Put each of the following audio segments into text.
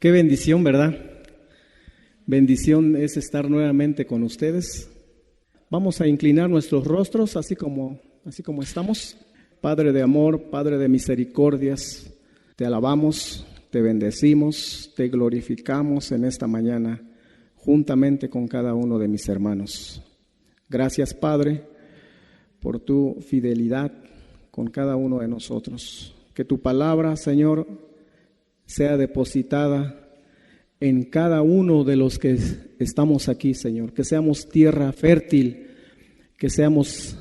Qué bendición, ¿verdad? Bendición es estar nuevamente con ustedes. Vamos a inclinar nuestros rostros así como estamos. Padre de amor, Padre de misericordias, te alabamos, te bendecimos, te glorificamos en esta mañana, juntamente con cada uno de mis hermanos. Gracias, Padre, por tu fidelidad con cada uno de nosotros. Que tu palabra, Señor, sea depositada en cada uno de los que estamos aquí, Señor. Que seamos tierra fértil, que seamos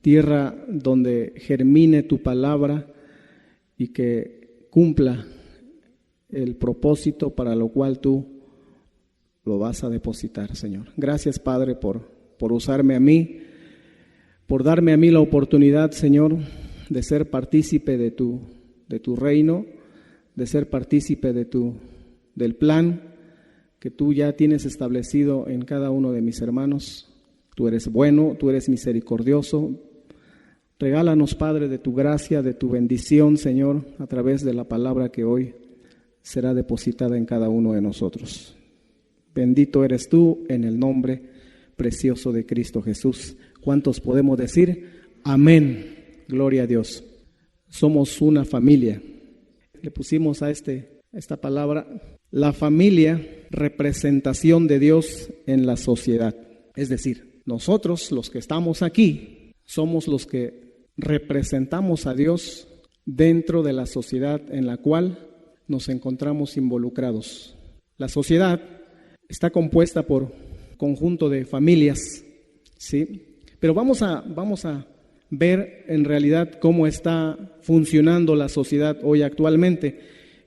tierra donde germine tu palabra y que cumpla el propósito para lo cual tú lo vas a depositar, Señor. Gracias, Padre, por usarme a mí, por darme a mí la oportunidad, Señor, de ser partícipe de tu reino, de ser partícipe del plan que tú ya tienes establecido en cada uno de mis hermanos. Tú eres bueno, tú eres misericordioso. Regálanos, Padre, de tu gracia, de tu bendición, Señor, a través de la palabra que hoy será depositada en cada uno de nosotros. Bendito eres tú en el nombre precioso de Cristo Jesús. ¿Cuántos podemos decir? Amén. Gloria a Dios. Somos una familia. Le pusimos a esta palabra, la familia, representación de Dios en la sociedad. Es decir, nosotros, los que estamos aquí, somos los que representamos a Dios dentro de la sociedad en la cual nos encontramos involucrados. La sociedad está compuesta por conjunto de familias, ¿sí? Pero vamos a ver en realidad cómo está funcionando la sociedad hoy actualmente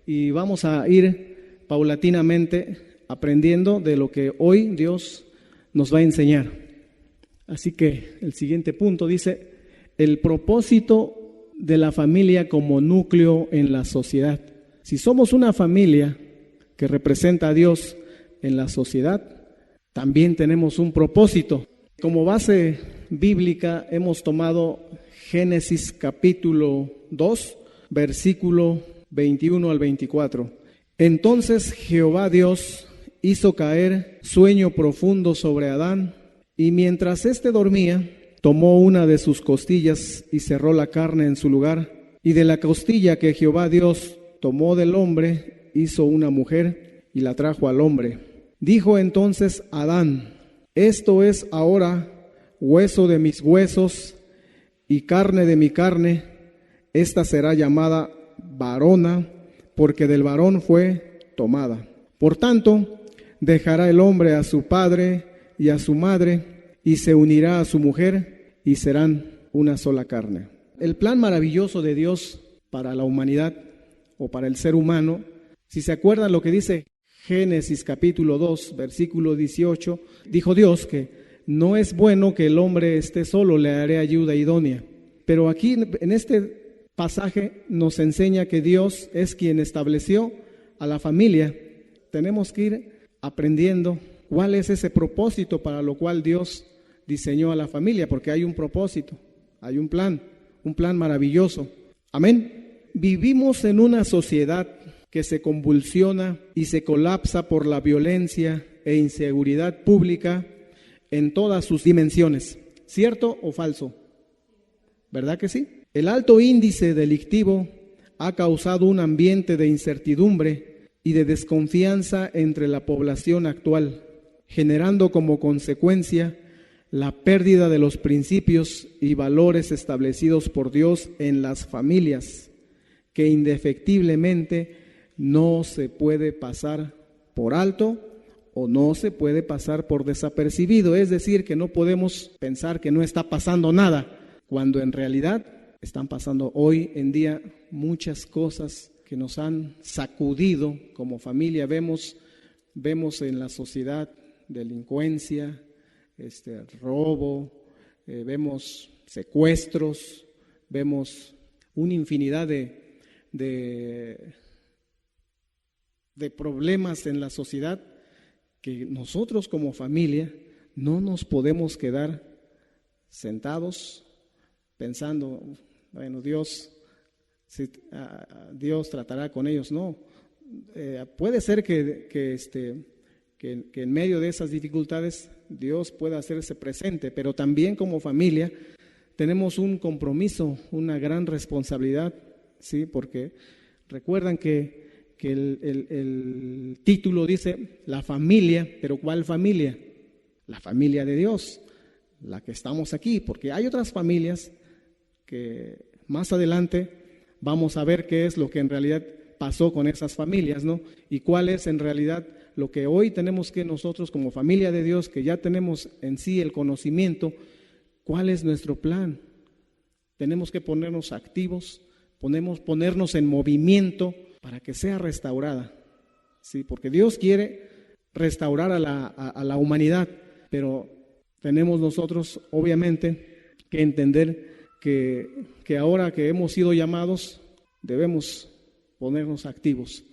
y vamos a ir paulatinamente aprendiendo de lo que hoy Dios nos va a enseñar. Así que el siguiente punto dice, el propósito de la familia como núcleo en la sociedad. Si somos una familia que representa a Dios en la sociedad, también tenemos un propósito. Como base bíblica hemos tomado Génesis capítulo 2, versículo 21 al 24. Entonces Jehová Dios hizo caer sueño profundo sobre Adán, y mientras éste dormía, tomó una de sus costillas y cerró la carne en su lugar, y de la costilla que Jehová Dios tomó del hombre, hizo una mujer y la trajo al hombre. Dijo entonces Adán, esto es ahora hueso de mis huesos y carne de mi carne, esta será llamada varona, porque del varón fue tomada. Por tanto, dejará el hombre a su padre y a su madre, y se unirá a su mujer, y serán una sola carne. El plan maravilloso de Dios para la humanidad o para el ser humano, si se acuerdan lo que dice Génesis capítulo 2, versículo 18, dijo Dios que no es bueno que el hombre esté solo, le haré ayuda idónea. Pero aquí en este pasaje nos enseña que Dios es quien estableció a la familia. Tenemos que ir aprendiendo cuál es ese propósito para lo cual Dios diseñó a la familia, porque hay un propósito, hay un plan maravilloso. Amén. Vivimos en una sociedad que se convulsiona y se colapsa por la violencia e inseguridad pública en todas sus dimensiones. ¿Cierto o falso? ¿Verdad que sí? El alto índice delictivo ha causado un ambiente de incertidumbre y de desconfianza entre la población actual, generando como consecuencia la pérdida de los principios y valores establecidos por Dios en las familias, que indefectiblemente no se puede pasar por alto o no se puede pasar por desapercibido. Es decir, que no podemos pensar que no está pasando nada, cuando en realidad están pasando hoy en día muchas cosas que nos han sacudido como familia. Vemos en la sociedad delincuencia, robo, vemos secuestros, vemos una infinidad de problemas en la sociedad que nosotros como familia no nos podemos quedar sentados pensando, bueno, Dios tratará con ellos. No, puede ser que en medio de esas dificultades Dios pueda hacerse presente, pero también como familia tenemos un compromiso, una gran responsabilidad, ¿sí? Porque recuerdan que el título dice la familia, pero ¿cuál familia? La familia de Dios, la que estamos aquí, porque hay otras familias que más adelante vamos a ver qué es lo que en realidad pasó con esas familias, ¿no? Y cuál es en realidad lo que hoy tenemos que nosotros como familia de Dios, que ya tenemos en sí el conocimiento, cuál es nuestro plan. Tenemos que ponernos activos, ponernos en movimiento para que sea restaurada, ¿sí? Porque Dios quiere restaurar a la humanidad, pero tenemos nosotros obviamente que entender que ahora que hemos sido llamados debemos ponernos activos.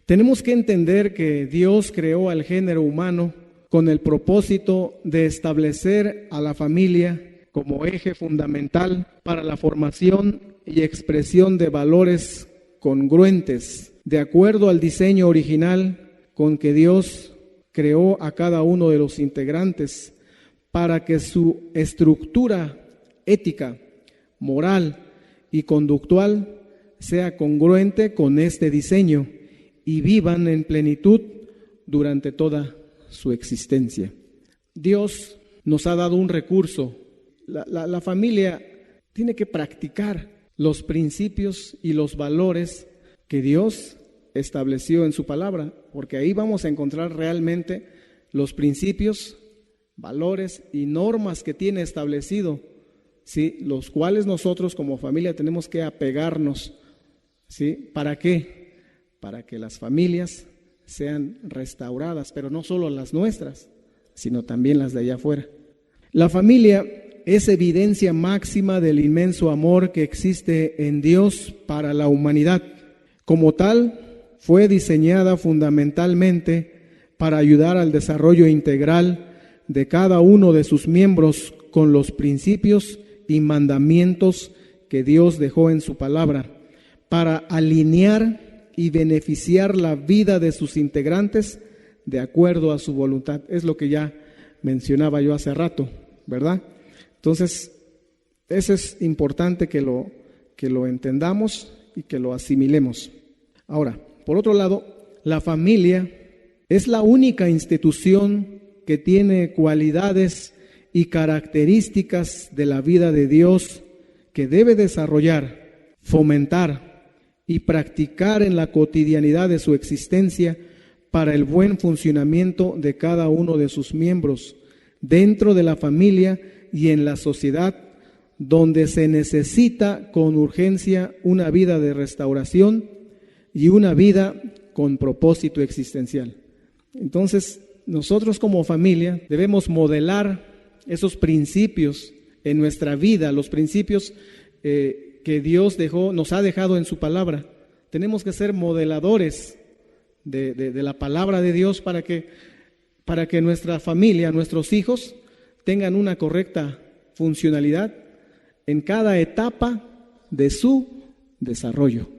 Tenemos que entender que Dios creó al género humano con el propósito de establecer a la familia como eje fundamental para la formación y expresión de valores congruentes, de acuerdo al diseño original con que Dios creó a cada uno de los integrantes, para que su estructura ética, moral y conductual sea congruente con este diseño y vivan en plenitud durante toda su existencia. Dios nos ha dado un recurso. La familia tiene que practicar los principios y los valores que Dios estableció en su palabra, porque ahí vamos a encontrar realmente los principios, valores y normas que tiene establecido, ¿sí? Los cuales nosotros como familia tenemos que apegarnos, ¿sí? ¿Para qué? Para que las familias sean restauradas, pero no solo las nuestras, sino también las de allá afuera. La familia es evidencia máxima del inmenso amor que existe en Dios para la humanidad. Como tal, fue diseñada fundamentalmente para ayudar al desarrollo integral de cada uno de sus miembros con los principios y mandamientos que Dios dejó en su palabra, para alinear y beneficiar la vida de sus integrantes de acuerdo a su voluntad. Es lo que ya mencionaba yo hace rato, ¿verdad? Entonces, eso es importante que lo entendamos y que lo asimilemos. Ahora, por otro lado, la familia es la única institución que tiene cualidades y características de la vida de Dios que debe desarrollar, fomentar y practicar en la cotidianidad de su existencia para el buen funcionamiento de cada uno de sus miembros dentro de la familia y en la sociedad, donde se necesita con urgencia una vida de restauración y una vida con propósito existencial. Entonces, nosotros como familia debemos modelar esos principios en nuestra vida, los principios que Dios nos ha dejado en su palabra. Tenemos que ser modeladores de la palabra de Dios para que nuestra familia, nuestros hijos, tengan una correcta funcionalidad en cada etapa de su desarrollo.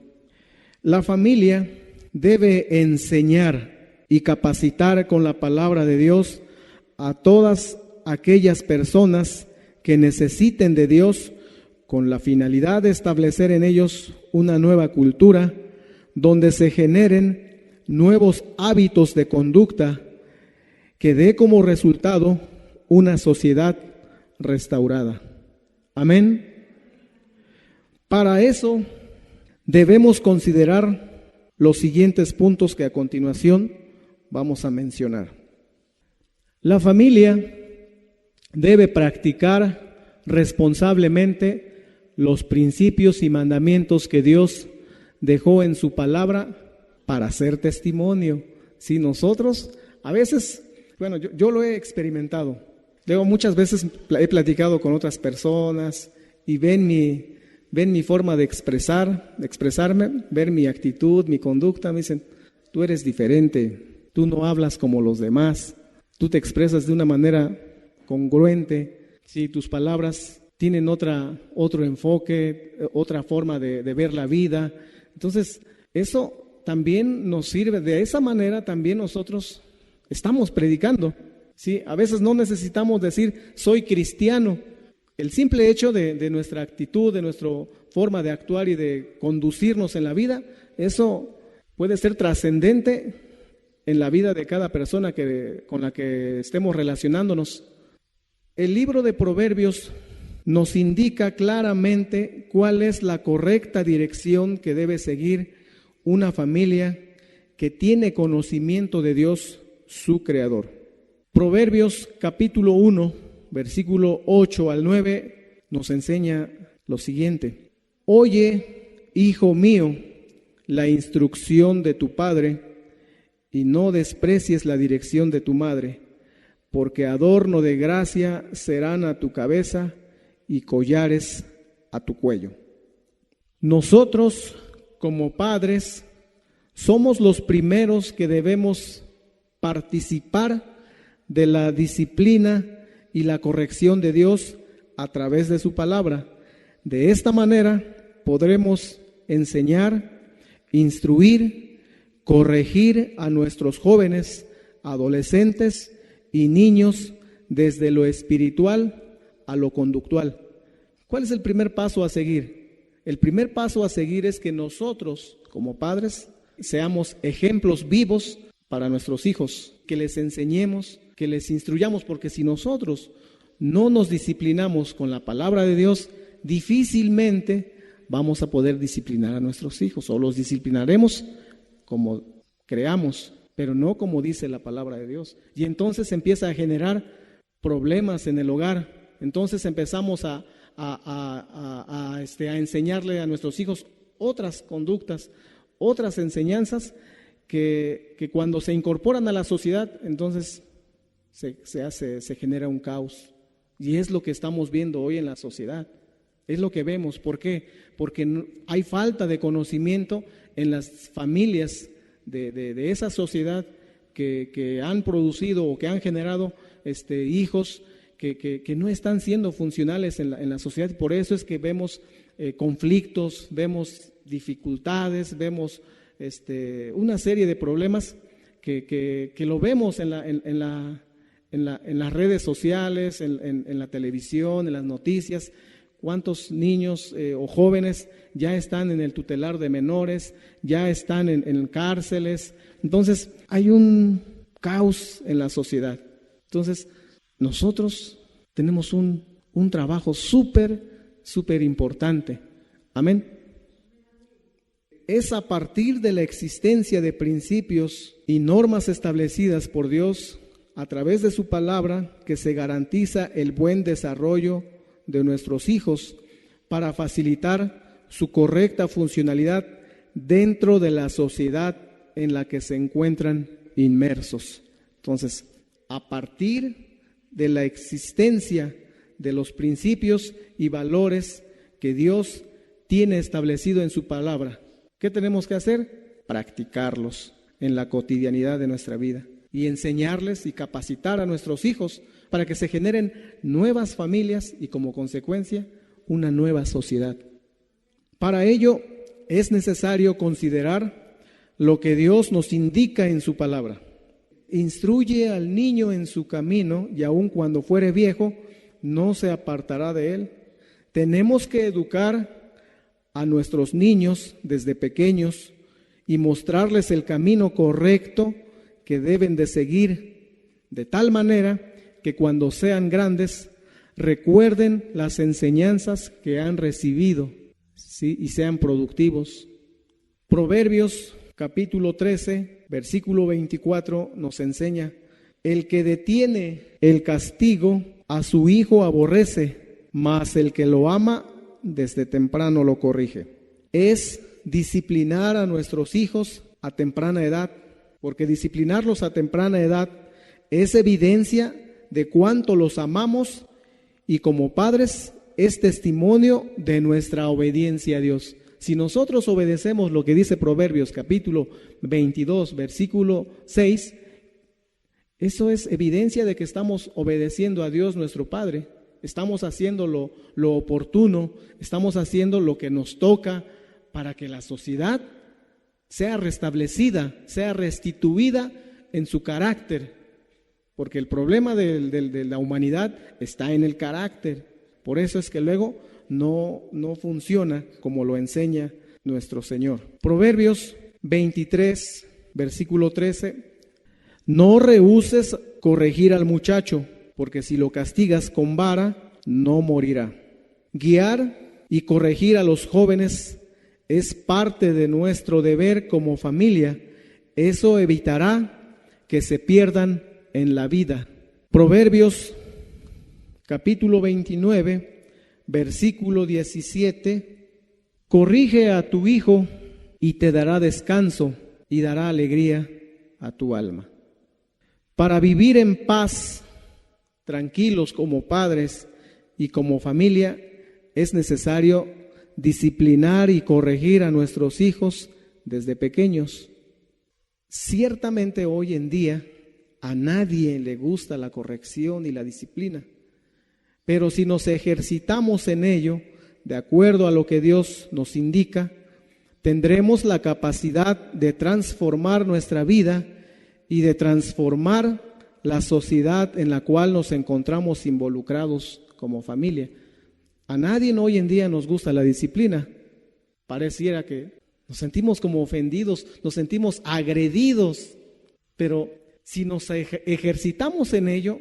La familia debe enseñar y capacitar con la palabra de Dios a todas aquellas personas que necesiten de Dios, con la finalidad de establecer en ellos una nueva cultura donde se generen nuevos hábitos de conducta que dé como resultado una sociedad restaurada. Amén. Para eso debemos considerar los siguientes puntos que a continuación vamos a mencionar. La familia debe practicar responsablemente los principios y mandamientos que Dios dejó en su palabra para ser testimonio. Si nosotros, a veces, bueno, yo lo he experimentado. Luego muchas veces he platicado con otras personas y ven mi forma de expresarme, ver mi actitud, mi conducta. Me dicen, tú eres diferente, tú no hablas como los demás, tú te expresas de una manera congruente, si tus palabras tienen otro enfoque, otra forma de ver la vida. Entonces, eso también nos sirve, de esa manera también nosotros estamos predicando. ¿Sí? A veces no necesitamos decir soy cristiano. El simple hecho de nuestra actitud, de nuestra forma de actuar y de conducirnos en la vida, eso puede ser trascendente en la vida de cada persona con la que estemos relacionándonos. El libro de Proverbios nos indica claramente cuál es la correcta dirección que debe seguir una familia que tiene conocimiento de Dios, su Creador. Proverbios capítulo 1, versículo 8 al 9, nos enseña lo siguiente: Oye, hijo mío, la instrucción de tu padre, y no desprecies la dirección de tu madre, porque adorno de gracia serán a tu cabeza y collares a tu cuello. Nosotros, como padres, somos los primeros que debemos participar de la disciplina y la corrección de Dios a través de su palabra. De esta manera podremos enseñar, instruir, corregir a nuestros jóvenes, adolescentes y niños desde lo espiritual a lo conductual. ¿Cuál es el primer paso a seguir? El primer paso a seguir es que nosotros, como padres, seamos ejemplos vivos para nuestros hijos, que les enseñemos, que les instruyamos, porque si nosotros no nos disciplinamos con la palabra de Dios, difícilmente vamos a poder disciplinar a nuestros hijos, o los disciplinaremos como creamos, pero no como dice la palabra de Dios. Y entonces empieza a generar problemas en el hogar. Entonces empezamos a enseñarle a nuestros hijos otras conductas, otras enseñanzas que cuando se incorporan a la sociedad, entonces se genera un caos. Y es lo que estamos viendo hoy en la sociedad. Es lo que vemos. ¿Por qué? Porque hay falta de conocimiento en las familias de esa sociedad que han producido o que han generado hijos que no están siendo funcionales en la sociedad. Por eso es que vemos conflictos, vemos dificultades, vemos una serie de problemas que lo vemos en las redes sociales, en la televisión, en las noticias. ¿Cuántos niños o jóvenes ya están en el tutelar de menores, ya están en cárceles? Entonces, hay un caos en la sociedad. Entonces, nosotros tenemos un trabajo súper importante. Amén. Es a partir de la existencia de principios y normas establecidas por Dios a través de su palabra que se garantiza el buen desarrollo de nuestros hijos para facilitar su correcta funcionalidad dentro de la sociedad en la que se encuentran inmersos. Entonces, a partir de la existencia de los principios y valores que Dios tiene establecido en su palabra, ¿qué tenemos que hacer? Practicarlos en la cotidianidad de nuestra vida y enseñarles y capacitar a nuestros hijos para que se generen nuevas familias y como consecuencia una nueva sociedad. Para ello es necesario considerar lo que Dios nos indica en su palabra. Instruye al niño en su camino y aun cuando fuere viejo no se apartará de él. Tenemos que educar a nuestros niños desde pequeños y mostrarles el camino correcto que deben de seguir, de tal manera que cuando sean grandes recuerden las enseñanzas que han recibido, ¿sí? Y sean productivos. Proverbios capítulo 13, versículo 24 nos enseña: el que detiene el castigo a su hijo aborrece, mas el que lo ama desde temprano lo corrige. Es disciplinar a nuestros hijos a temprana edad, porque disciplinarlos a temprana edad es evidencia de cuánto los amamos y como padres es testimonio de nuestra obediencia a Dios. Si nosotros obedecemos lo que dice Proverbios capítulo 22, versículo 6, eso es evidencia de que estamos obedeciendo a Dios nuestro Padre. Estamos haciendo lo oportuno, estamos haciendo lo que nos toca para que la sociedad sea restablecida, sea restituida en su carácter, porque el problema de la humanidad está en el carácter. Por eso es que luego no funciona como lo enseña nuestro Señor. Proverbios 23, versículo 13. No rehúses corregir al muchacho, porque si lo castigas con vara, no morirá. Guiar y corregir a los jóvenes es parte de nuestro deber como familia. Eso evitará que se pierdan en la vida. Proverbios capítulo 29, versículo 17. Corrige a tu hijo y te dará descanso y dará alegría a tu alma. Para vivir en paz, tranquilos como padres y como familia, es necesario disciplinar y corregir a nuestros hijos desde pequeños. Ciertamente hoy en día a nadie le gusta la corrección y la disciplina, pero si nos ejercitamos en ello, de acuerdo a lo que Dios nos indica, tendremos la capacidad de transformar nuestra vida y de transformar la sociedad en la cual nos encontramos involucrados como familia. A nadie hoy en día nos gusta la disciplina. Pareciera que nos sentimos como ofendidos, nos sentimos agredidos, pero si nos ejercitamos en ello,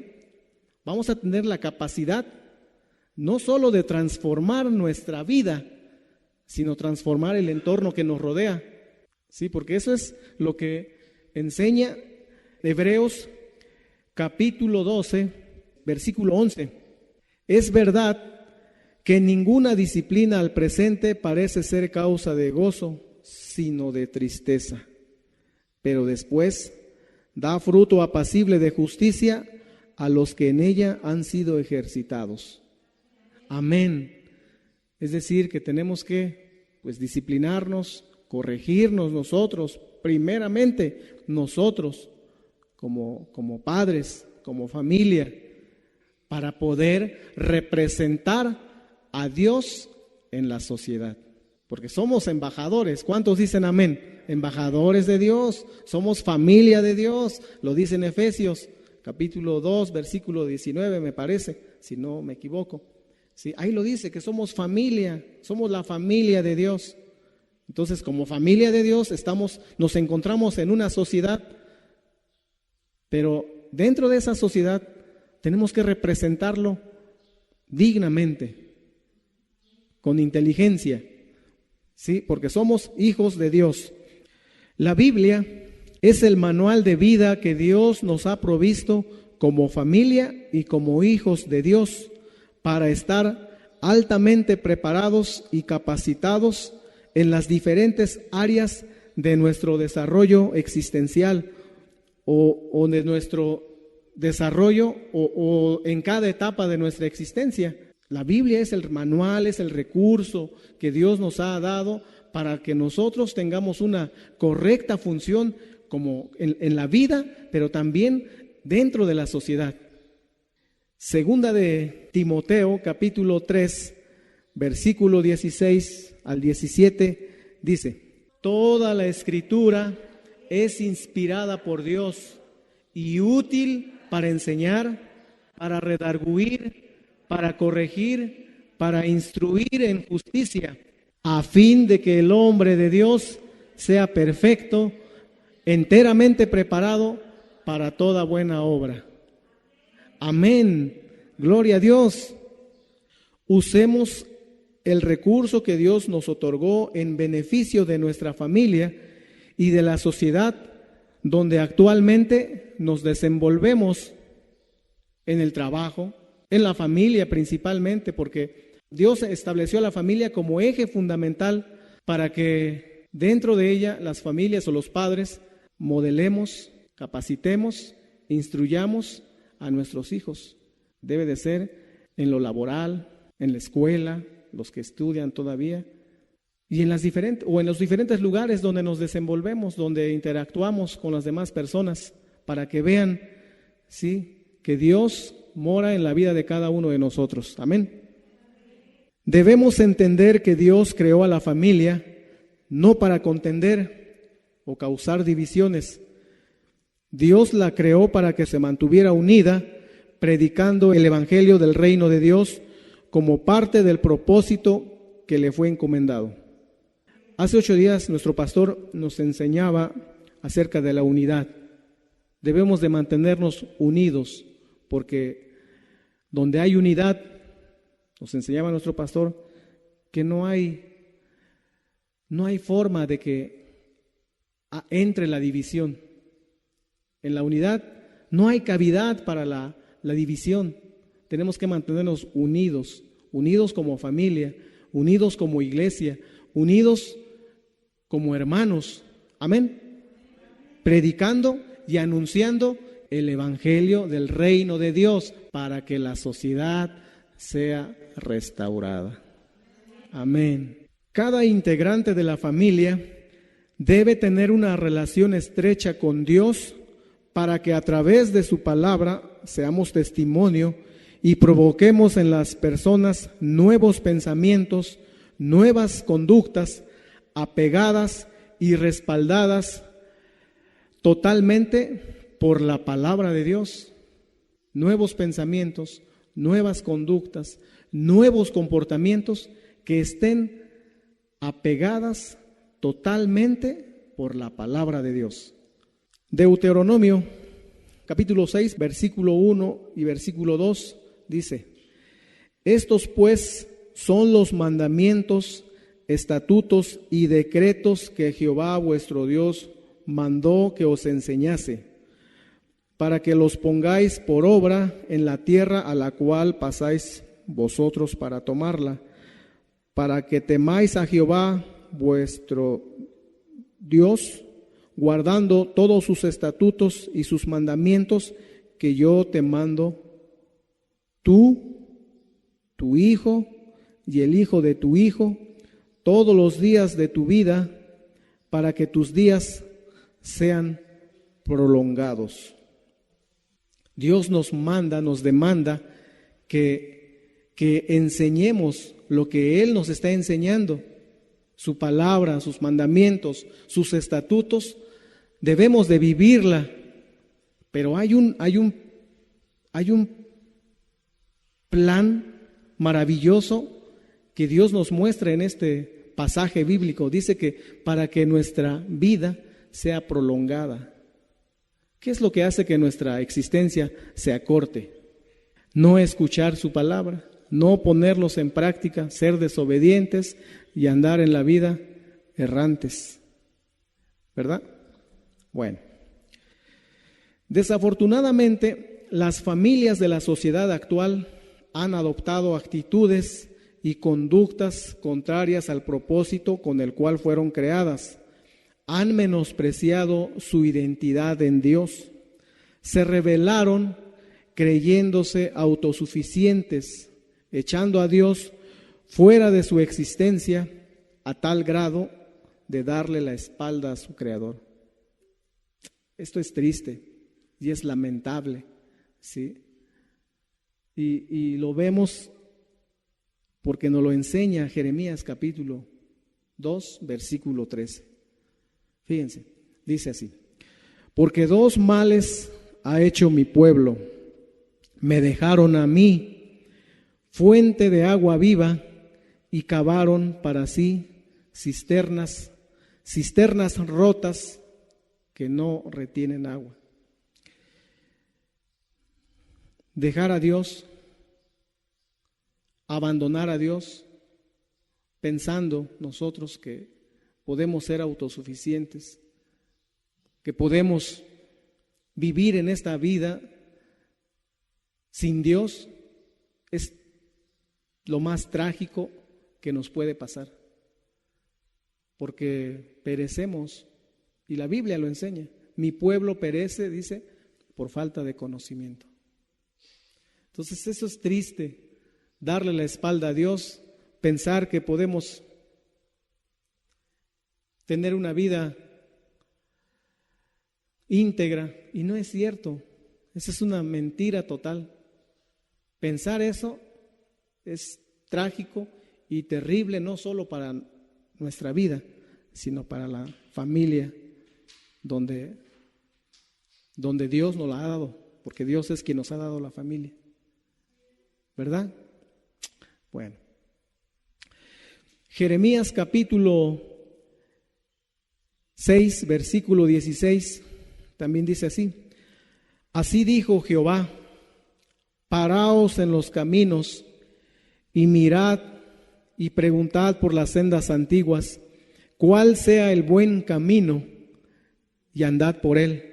vamos a tener la capacidad no solo de transformar nuestra vida, sino transformar el entorno que nos rodea. Sí, porque eso es lo que enseña Hebreos capítulo 12, versículo 11. Es verdad que ninguna disciplina al presente parece ser causa de gozo, sino de tristeza, pero después da fruto apacible de justicia a los que en ella han sido ejercitados. Amén. Es decir, que tenemos que disciplinarnos, corregirnos nosotros, primeramente nosotros como padres, como familia, para poder representar a Dios en la sociedad, porque somos embajadores. ¿Cuántos dicen amén? Embajadores de Dios, somos familia de Dios, lo dice en Efesios capítulo 2, versículo 19, me parece, si no me equivoco. Sí, ahí lo dice, que somos familia, somos la familia de Dios. Entonces, como familia de Dios, nos encontramos en una sociedad, pero dentro de esa sociedad tenemos que representarlo dignamente, con inteligencia, ¿sí? Porque somos hijos de Dios. La Biblia es el manual de vida que Dios nos ha provisto como familia y como hijos de Dios para estar altamente preparados y capacitados en las diferentes áreas de nuestro desarrollo existencial o de nuestro desarrollo o en cada etapa de nuestra existencia. La Biblia es el manual, es el recurso que Dios nos ha dado para que nosotros tengamos una correcta función como en la vida, pero también dentro de la sociedad. Segunda de Timoteo, capítulo 3, versículo 16 al 17, dice: toda la Escritura es inspirada por Dios y útil para enseñar, para redarguir, para corregir, para instruir en justicia, a fin de que el hombre de Dios sea perfecto, enteramente preparado para toda buena obra. Amén. Gloria a Dios. Usemos el recurso que Dios nos otorgó en beneficio de nuestra familia y de la sociedad donde actualmente nos desenvolvemos, en el trabajo, en la familia principalmente, porque Dios estableció a la familia como eje fundamental para que dentro de ella las familias o los padres modelemos, capacitemos, instruyamos a nuestros hijos. Debe de ser en lo laboral, en la escuela, los que estudian todavía, y en los diferentes lugares donde nos desenvolvemos, donde interactuamos con las demás personas, para que vean, sí, que Dios mora en la vida de cada uno de nosotros. Amén. Debemos entender que Dios creó a la familia no para contender o causar divisiones. Dios la creó para que se mantuviera unida, predicando el evangelio del reino de Dios como parte del propósito que le fue encomendado. Hace 8 días nuestro pastor nos enseñaba acerca de la unidad. Debemos de mantenernos unidos, porque donde hay unidad, nos enseñaba nuestro pastor, que no hay forma de que entre la división. En la unidad no hay cavidad para la división. Tenemos que mantenernos unidos, unidos como familia, unidos como iglesia, unidos como hermanos. Amén. Predicando y anunciando el evangelio del reino de Dios para que la sociedad sea restaurada. Amén. Cada integrante de la familia debe tener una relación estrecha con Dios para que a través de su palabra seamos testimonio y provoquemos en las personas nuevos pensamientos, nuevas conductas, apegadas y respaldadas totalmente por la palabra de Dios. Nuevos pensamientos, nuevas conductas, nuevos comportamientos que estén apegadas totalmente por la palabra de Dios. Deuteronomio capítulo 6, versículo 1 y versículo 2 dice: estos pues son los mandamientos, estatutos y decretos que Jehová vuestro Dios mandó que os enseñase, para que los pongáis por obra en la tierra a la cual pasáis vosotros para tomarla, para que temáis a Jehová vuestro Dios, guardando todos sus estatutos y sus mandamientos que yo te mando, tú, tu hijo y el hijo de tu hijo, todos los días de tu vida, para que tus días sean prolongados. Dios nos manda, nos demanda que enseñemos lo que Él nos está enseñando, su palabra, sus mandamientos, sus estatutos. Debemos de vivirla, pero hay un plan maravilloso que Dios nos muestra en este pasaje bíblico. Dice que para que nuestra vida sea prolongada. ¿Qué es lo que hace que nuestra existencia se acorte? No escuchar su palabra, no ponerlos en práctica, ser desobedientes y andar en la vida errantes, ¿verdad? Bueno, desafortunadamente las familias de la sociedad actual han adoptado actitudes y conductas contrarias al propósito con el cual fueron creadas. Han menospreciado su identidad en Dios. Se rebelaron creyéndose autosuficientes, echando a Dios fuera de su existencia a tal grado de darle la espalda a su Creador. Esto es triste y es lamentable, ¿sí? Y lo vemos porque nos lo enseña Jeremías capítulo 2, versículo 13. Fíjense, dice así: porque 2 males ha hecho mi pueblo. Me dejaron a mí, fuente de agua viva, y cavaron para sí cisternas rotas que no retienen agua. Dejar a Dios, abandonar a Dios, pensando nosotros que podemos ser autosuficientes, que podemos vivir en esta vida sin Dios, es lo más trágico que nos puede pasar, porque perecemos, y la Biblia lo enseña. Mi pueblo perece, dice, por falta de conocimiento. Entonces eso es triste, darle la espalda a Dios, pensar que podemos tener una vida íntegra, y no es cierto. Esa es una mentira total. Pensar eso es trágico y terrible, no solo para nuestra vida, sino para la familia donde Dios nos la ha dado, porque Dios es quien nos ha dado la familia, ¿verdad? Bueno, Jeremías capítulo 6, versículo 16, también dice así: así dijo Jehová, paraos en los caminos y mirad y preguntad por las sendas antiguas, cuál sea el buen camino, y andad por él,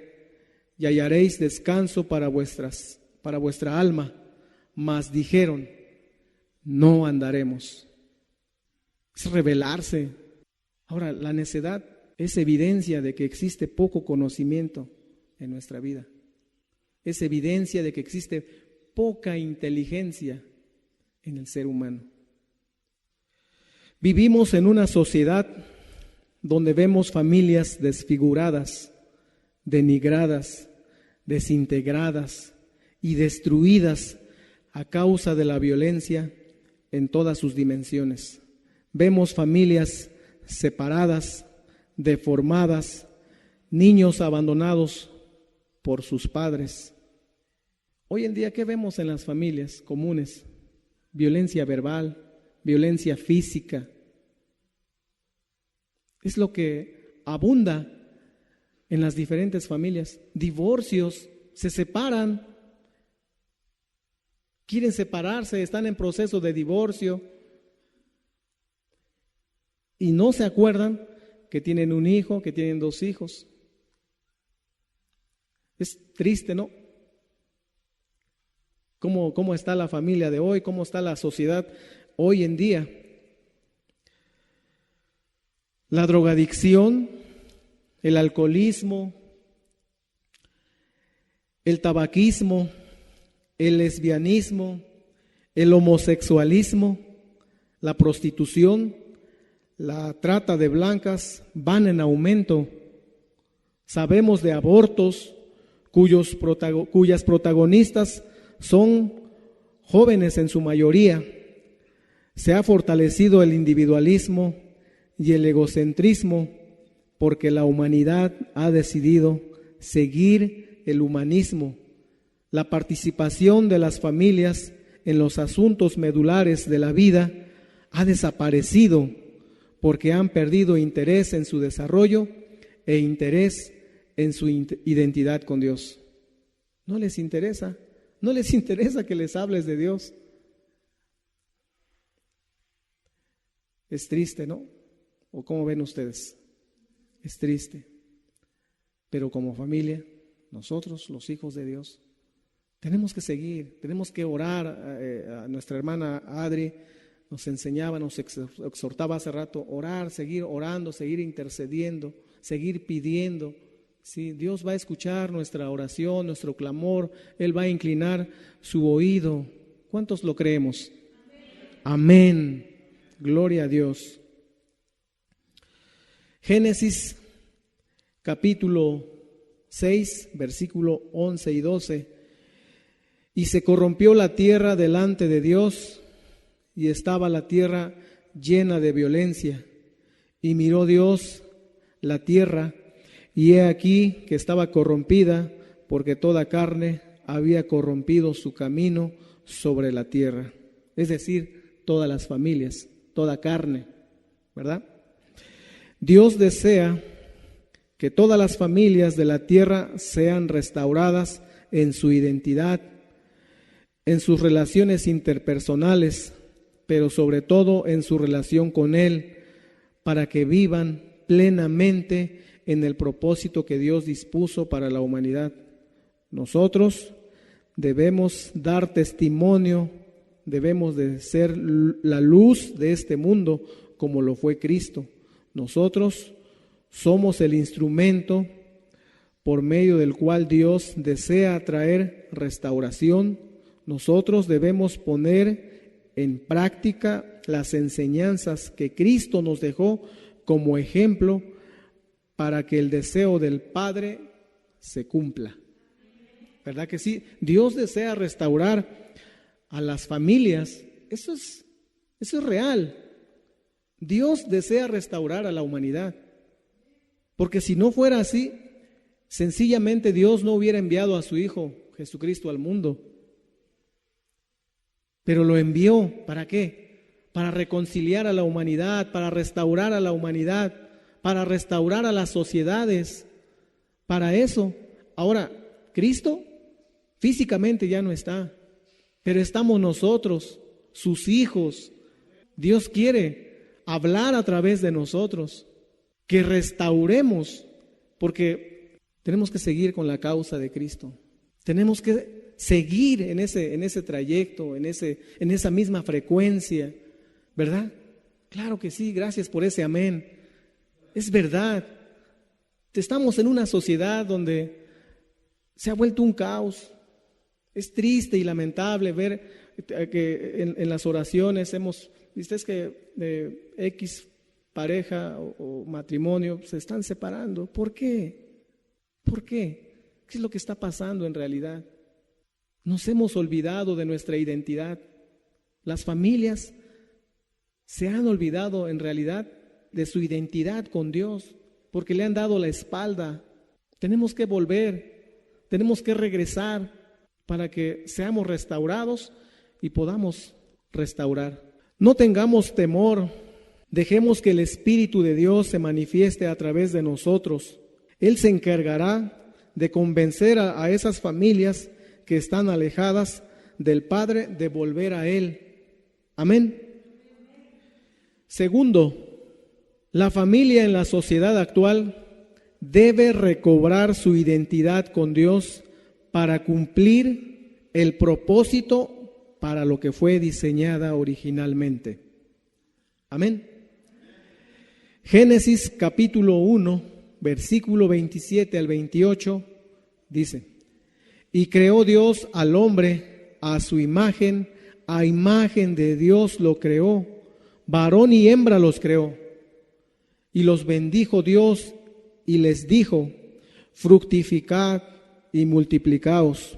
y hallaréis descanso para vuestra alma. Mas dijeron, no andaremos. Es rebelarse. Ahora, la necedad es evidencia de que existe poco conocimiento en nuestra vida. Es evidencia de que existe poca inteligencia en el ser humano. Vivimos en una sociedad donde vemos familias desfiguradas, denigradas, desintegradas y destruidas a causa de la violencia en todas sus dimensiones. Vemos familias separadas, deformadas, niños abandonados por sus padres. Hoy en día, ¿qué vemos en las familias comunes? Violencia verbal, violencia física. Es lo que abunda en las diferentes familias. Divorcios, se separan, quieren separarse, están en proceso de divorcio y no se acuerdan que tienen un hijo, que tienen 2 hijos. Es triste, ¿no? ¿Cómo está la familia de hoy? ¿Cómo está la sociedad hoy en día? La drogadicción, el alcoholismo, el tabaquismo, el lesbianismo, el homosexualismo, la prostitución, la trata de blancas van en aumento. Sabemos de abortos cuyas protagonistas son jóvenes en su mayoría. Se ha fortalecido el individualismo y el egocentrismo porque la humanidad ha decidido seguir el humanismo. La participación de las familias en los asuntos medulares de la vida ha desaparecido porque han perdido interés en su desarrollo e interés en su identidad con Dios. No les interesa que les hables de Dios. Es triste, ¿no? ¿O cómo ven ustedes? Es triste. Pero como familia, nosotros, los hijos de Dios, tenemos que seguir, tenemos que orar. A nuestra hermana Adri nos enseñaba, nos exhortaba hace rato, orar, seguir orando, seguir intercediendo, seguir pidiendo. Sí, Dios va a escuchar nuestra oración, nuestro clamor, Él va a inclinar su oído. ¿Cuántos lo creemos? Amén. Gloria a Dios. Génesis capítulo 6, versículo 11 y 12. Y se corrompió la tierra delante de Dios, y estaba la tierra llena de violencia. Y miró Dios la tierra, y he aquí que estaba corrompida, porque toda carne había corrompido su camino sobre la tierra. Es decir, todas las familias, toda carne, ¿verdad? Dios desea que todas las familias de la tierra sean restauradas en su identidad, en sus relaciones interpersonales, pero sobre todo en su relación con Él, para que vivan plenamente en el propósito que Dios dispuso para la humanidad. Nosotros debemos dar testimonio, debemos de ser la luz de este mundo como lo fue Cristo. Nosotros somos el instrumento por medio del cual Dios desea traer restauración. Nosotros debemos poner en práctica las enseñanzas que Cristo nos dejó como ejemplo para que el deseo del Padre se cumpla. ¿Verdad que sí? Dios desea restaurar a las familias. Eso es real. Dios desea restaurar a la humanidad. Porque si no fuera así, Sencillamente Dios no hubiera enviado a su Hijo Jesucristo al mundo, pero lo envió, ¿para qué? Para reconciliar a la humanidad, para restaurar a la humanidad, para restaurar a las sociedades, para eso. Ahora, Cristo físicamente ya no está, pero estamos nosotros, sus hijos. Dios quiere hablar a través de nosotros, que restauremos, porque tenemos que seguir con la causa de Cristo. Tenemos que seguir en ese trayecto, en esa misma frecuencia, ¿verdad? Claro que sí, gracias por ese amén. Es verdad. Estamos en una sociedad donde se ha vuelto un caos. Es triste y lamentable ver que en las oraciones es que X pareja o matrimonio se están separando. ¿Por qué? ¿Por qué? ¿Qué es lo que está pasando en realidad? Nos hemos olvidado de nuestra identidad. Las familias se han olvidado en realidad de su identidad con Dios, porque le han dado la espalda. Tenemos que volver, tenemos que regresar para que seamos restaurados y podamos restaurar. No tengamos temor, dejemos que el Espíritu de Dios se manifieste a través de nosotros. Él se encargará de convencer a esas familias que están alejadas del Padre de volver a Él. Amén. Segundo, la familia en la sociedad actual debe recobrar su identidad con Dios para cumplir el propósito para lo que fue diseñada originalmente. Amén. Génesis capítulo 1, versículo 27 al 28, dice: Y creó Dios al hombre a su imagen, a imagen de Dios lo creó, varón y hembra los creó. Y los bendijo Dios y les dijo: fructificad y multiplicaos,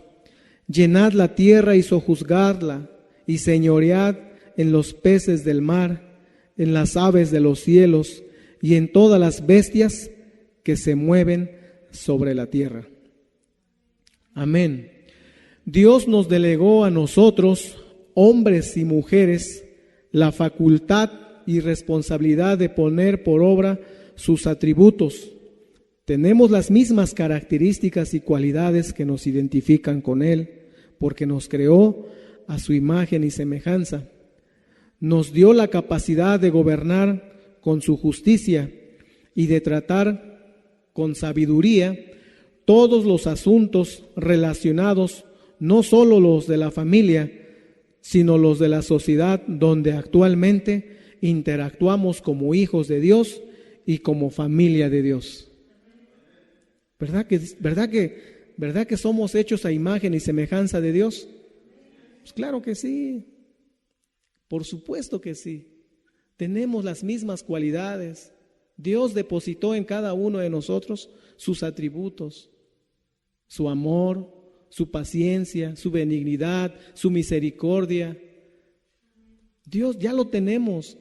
llenad la tierra y sojuzgadla, y señoread en los peces del mar, en las aves de los cielos, y en todas las bestias que se mueven sobre la tierra. Amén. Dios nos delegó a nosotros, hombres y mujeres, la facultad y responsabilidad de poner por obra sus atributos. Tenemos las mismas características y cualidades que nos identifican con Él, porque nos creó a su imagen y semejanza. Nos dio la capacidad de gobernar con su justicia y de tratar con sabiduría todos los asuntos relacionados, no solo los de la familia, sino los de la sociedad donde actualmente interactuamos como hijos de Dios y como familia de Dios. ¿Verdad que somos hechos a imagen y semejanza de Dios? Pues claro que sí. Por supuesto que sí. Tenemos las mismas cualidades. Dios depositó en cada uno de nosotros sus atributos, su amor, su paciencia, su benignidad, su misericordia. Dios ya lo tenemos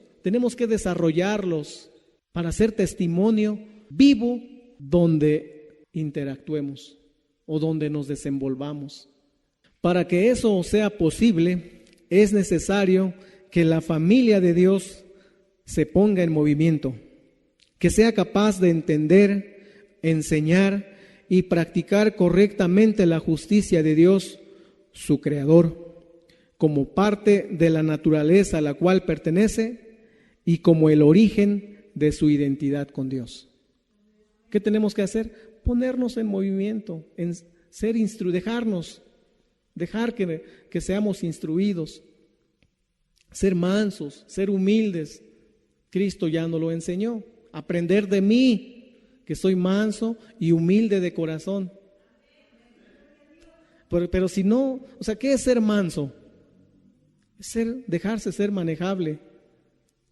que desarrollarlos para ser testimonio vivo donde interactuemos o donde nos desenvolvamos. Para que eso sea posible, es necesario que la familia de Dios se ponga en movimiento, que sea capaz de entender, enseñar y practicar correctamente la justicia de Dios, su Creador, como parte de la naturaleza a la cual pertenece y como el origen de su identidad con Dios. ¿Qué tenemos que hacer? Ponernos en movimiento, en ser dejar que seamos instruidos, ser mansos, ser humildes. Cristo ya nos lo enseñó. Aprender de mí, que soy manso y humilde de corazón. Pero si no, ¿qué es ser manso? Es dejarse ser manejable.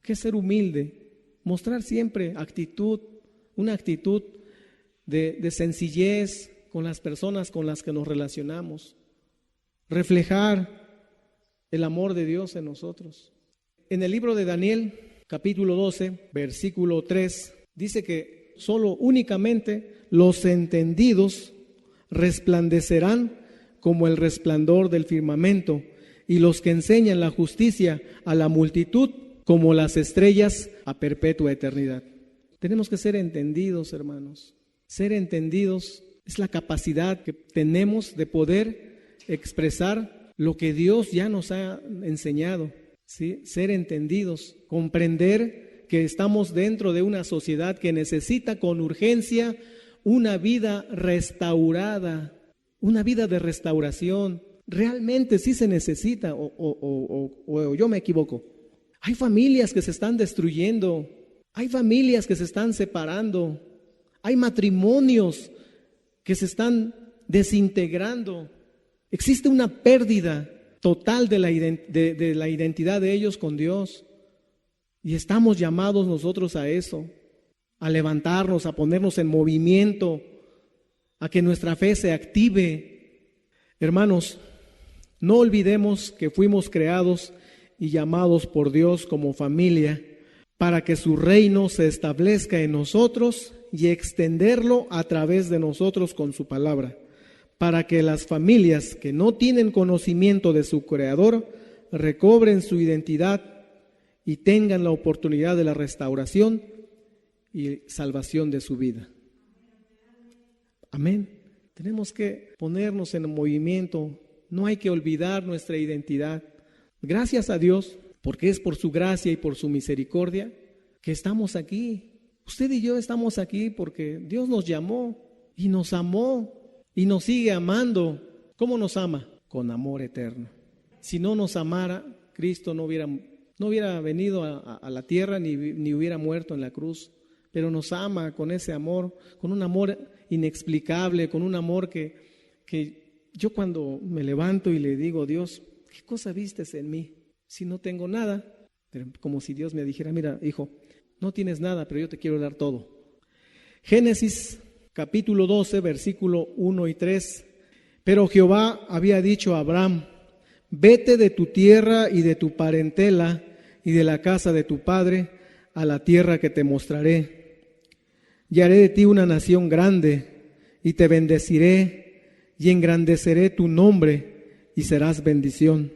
¿Qué es ser humilde? Mostrar siempre una actitud de sencillez con las personas con las que nos relacionamos. Reflejar el amor de Dios en nosotros. En el libro de Daniel, capítulo 12, versículo 3, dice que únicamente los entendidos resplandecerán como el resplandor del firmamento, y los que enseñan la justicia a la multitud como las estrellas a perpetua eternidad. Tenemos que ser entendidos, hermanos. Ser entendidos es la capacidad que tenemos de poder expresar lo que Dios ya nos ha enseñado, ¿sí? Ser entendidos, comprender que estamos dentro de una sociedad que necesita con urgencia una vida restaurada, una vida de restauración. Realmente sí se necesita, o yo me equivoco. Hay familias que se están destruyendo, hay familias que se están separando, hay matrimonios que se están desintegrando. Existe una pérdida total de la identidad de ellos con Dios. Y estamos llamados nosotros a eso, a levantarnos, a ponernos en movimiento, a que nuestra fe se active. Hermanos, no olvidemos que fuimos creados y llamados por Dios como familia para que su reino se establezca en nosotros y extenderlo a través de nosotros con su palabra, para que las familias que no tienen conocimiento de su Creador recobren su identidad y tengan la oportunidad de la restauración y salvación de su vida. Amén. Tenemos que ponernos en movimiento. No hay que olvidar nuestra identidad. Gracias a Dios, porque es por su gracia y por su misericordia que estamos aquí. Usted y yo estamos aquí porque Dios nos llamó y nos amó y nos sigue amando. ¿Cómo nos ama? Con amor eterno. Si no nos amara, Cristo no hubiera venido a la tierra ni hubiera muerto en la cruz. Pero nos ama con ese amor, con un amor inexplicable, con un amor que yo cuando me levanto y le digo, Dios, ¿qué cosa vistes en mí? Si no tengo nada, pero como si Dios me dijera, mira, hijo, no tienes nada, pero yo te quiero dar todo. Génesis capítulo 12, versículo 1 y 3. Pero Jehová había dicho a Abraham, vete de tu tierra y de tu parentela y de la casa de tu padre a la tierra que te mostraré. Y haré de ti una nación grande y te bendeciré y engrandeceré tu nombre y serás bendición.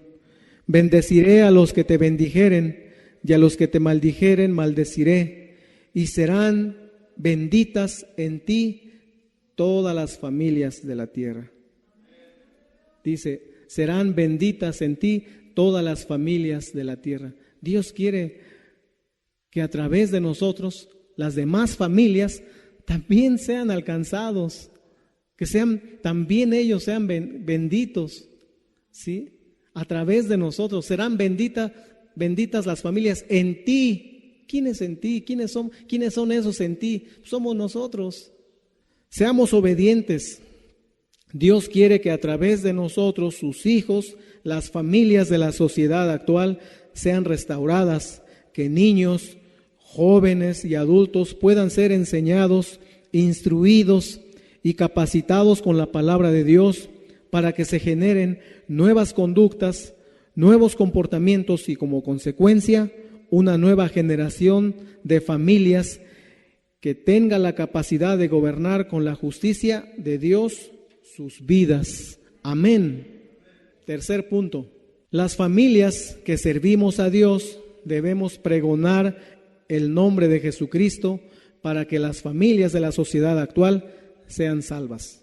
Bendeciré a los que te bendijeren y a los que te maldijeren maldeciré, y serán benditas en ti todas las familias de la tierra. Dice, serán benditas en ti todas las familias de la tierra. Dios quiere que a través de nosotros las demás familias también sean alcanzados, que también ellos sean benditos, ¿sí? A través de nosotros serán benditas las familias en ti. ¿Quién es en ti? ¿Quiénes son esos en ti? Somos nosotros. Seamos obedientes. Dios quiere que a través de nosotros, sus hijos, las familias de la sociedad actual sean restauradas, que niños, jóvenes y adultos puedan ser enseñados, instruidos y capacitados con la palabra de Dios para que se generen nuevas conductas, nuevos comportamientos y como consecuencia una nueva generación de familias que tenga la capacidad de gobernar con la justicia de Dios sus vidas. Amén. Tercer punto. Las familias que servimos a Dios debemos pregonar el nombre de Jesucristo para que las familias de la sociedad actual sean salvas.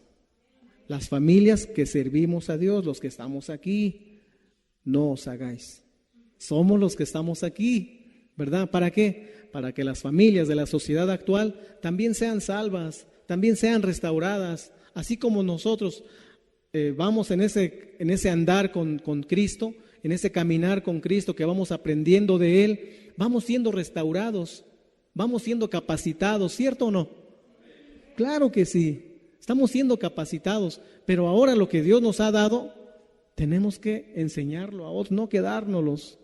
Las familias que servimos a Dios, los que estamos aquí, no os hagáis. Somos los que estamos aquí, ¿verdad? ¿Para qué? Para que las familias de la sociedad actual también sean salvas, también sean restauradas, así como nosotros vamos en ese andar con Cristo, en ese caminar con Cristo que vamos aprendiendo de Él, vamos siendo restaurados, vamos siendo capacitados, ¿cierto o no? Claro que sí, estamos siendo capacitados, pero ahora lo que Dios nos ha dado, tenemos que enseñarlo a otros, no quedárnoslos.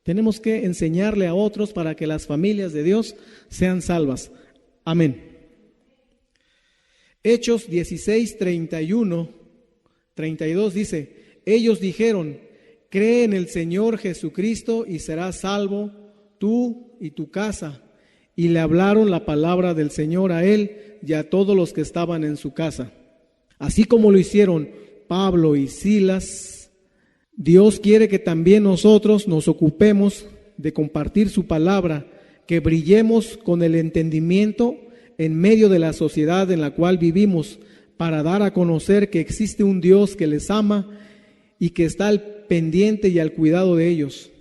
Tenemos que enseñarle a otros para que las familias de Dios sean salvas. Amén. Hechos 16, 31, 32 dice, ellos dijeron, cree en el Señor Jesucristo y serás salvo tú y tu casa. y le hablaron la palabra del Señor a él y a todos los que estaban en su casa. Así como lo hicieron Pablo y Silas, Dios quiere que también nosotros nos ocupemos de compartir su palabra, que brillemos con el entendimiento en medio de la sociedad en la cual vivimos, para dar a conocer que existe un Dios que les ama y que está al pendiente y al cuidado de ellos.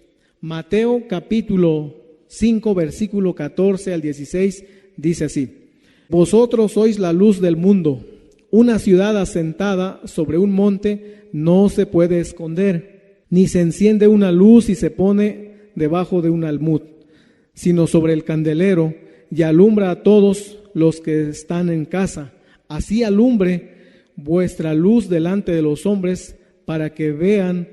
Mateo capítulo 5, versículo 14 al 16, dice así: Vosotros sois la luz del mundo. Una ciudad asentada sobre un monte no se puede esconder, ni se enciende una luz y se pone debajo de un almud, sino sobre el candelero, y alumbra a todos los que están en casa. Así alumbre vuestra luz delante de los hombres, para que vean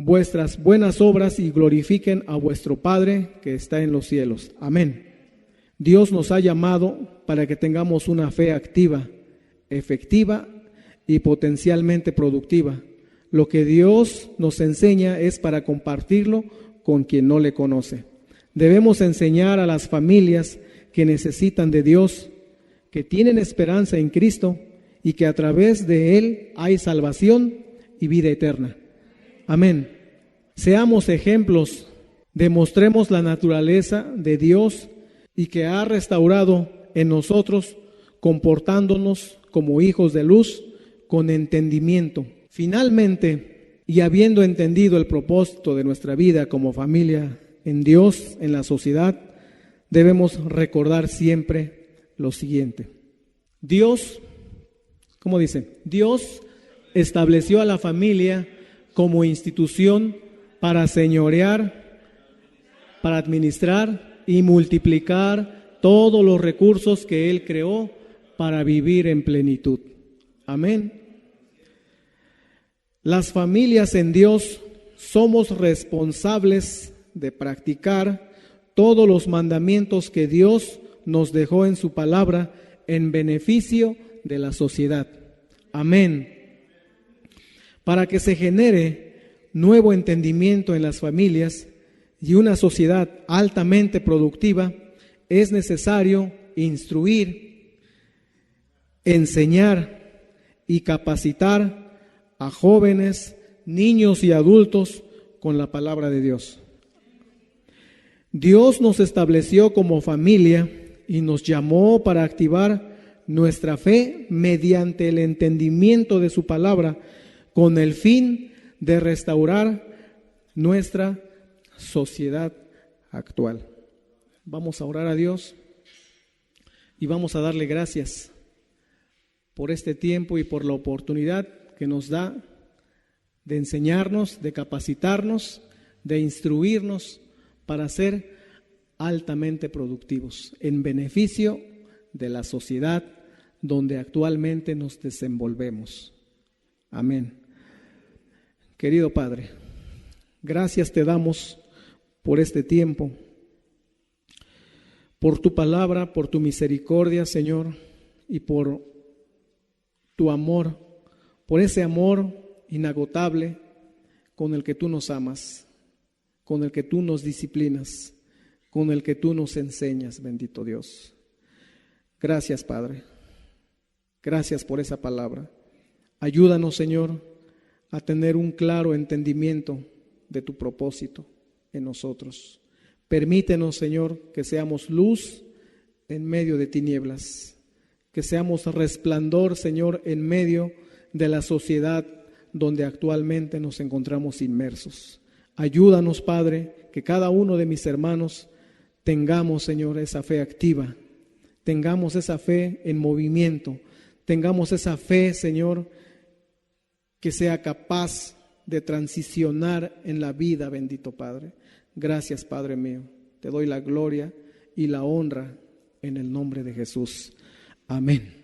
vuestras buenas obras y glorifiquen a vuestro Padre que está en los cielos. Amén. Dios nos ha llamado para que tengamos una fe activa, efectiva y potencialmente productiva. Lo que Dios nos enseña es para compartirlo con quien no le conoce. Debemos enseñar a las familias que necesitan de Dios, que tienen esperanza en Cristo y que a través de Él hay salvación y vida eterna. Amén. Seamos ejemplos, demostremos la naturaleza de Dios y que ha restaurado en nosotros, comportándonos como hijos de luz con entendimiento. Finalmente, y habiendo entendido el propósito de nuestra vida como familia en Dios, en la sociedad, debemos recordar siempre lo siguiente. Dios, ¿cómo dice? Dios estableció a la familia como institución para señorear, para administrar y multiplicar todos los recursos que Él creó para vivir en plenitud. Amén. Las familias en Dios somos responsables de practicar todos los mandamientos que Dios nos dejó en su palabra en beneficio de la sociedad. Amén. Para que se genere nuevo entendimiento en las familias y una sociedad altamente productiva, es necesario instruir, enseñar y capacitar a jóvenes, niños y adultos con la palabra de Dios. Dios nos estableció como familia y nos llamó para activar nuestra fe mediante el entendimiento de su palabra, con el fin de restaurar nuestra sociedad actual. Vamos a orar a Dios y vamos a darle gracias por este tiempo y por la oportunidad que nos da de enseñarnos, de capacitarnos, de instruirnos para ser altamente productivos en beneficio de la sociedad donde actualmente nos desenvolvemos. Amén. Querido Padre, gracias te damos por este tiempo, por tu palabra, por tu misericordia, Señor, y por tu amor, por ese amor inagotable con el que tú nos amas, con el que tú nos disciplinas, con el que tú nos enseñas, bendito Dios. Gracias, Padre. Gracias por esa palabra. Ayúdanos, Señor, a tener un claro entendimiento de tu propósito en nosotros. Permítenos, Señor, que seamos luz en medio de tinieblas, que seamos resplandor, Señor, en medio de la sociedad donde actualmente nos encontramos inmersos. Ayúdanos, Padre, que cada uno de mis hermanos tengamos, Señor, esa fe activa, tengamos esa fe en movimiento, tengamos esa fe, Señor, que sea capaz de transicionar en la vida, bendito Padre. Gracias, Padre mío. Te doy la gloria y la honra en el nombre de Jesús. Amén.